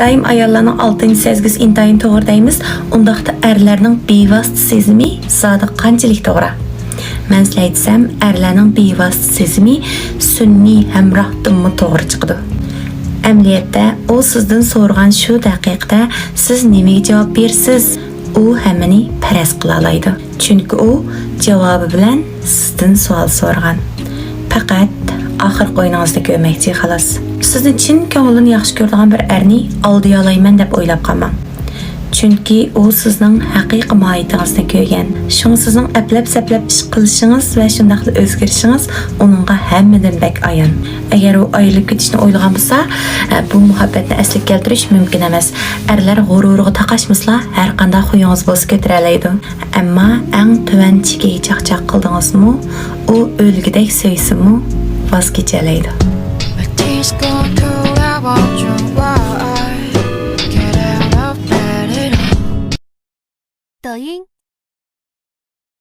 doim ayollarning 6 sezgisi intayin to'g'ri deymiz. Undaqda erlarning bevosita sezimi zodi qanchalik to'g'ri? Men sizlarga aytsam, erlarning bevosita sezimi sunniy hamrohdinmi to'g'ri chiqadi. Əməliyyatda o sizdən so'rgan shu daqiqada siz nimaga javob bersiz? U hammani paraz qila oladi. Chunki u javobi bilan sizdan savol so'rgan. Faqat oxirgi o'yiningizda ko'rmoqchi xolos. Sizni chin ko'ngilni yaxshi ko'radigan bir erni oldiya olayman deb o'ylab qolmang. Chunki u sizning haqiqiy mohiyatingizni ko'rgan. Shuni sizning aplab-saplab ish qilishingiz va shundaqla o'zgarishingiz uningga hammadan bak ayon. Agar u ayrilib ketishni o'ylagan bo'lsa, bu muhabbatni asliga keltirish mumkin emas. Erlar g'ururiga taqashmasa, har qanday xuyingiz bo'lsa ko'tara oladi. Ammo eng tuvan chekiga chaqchaq qildingizmi, u o'lgidek so'ysinmi, voz kecha oladi.抖音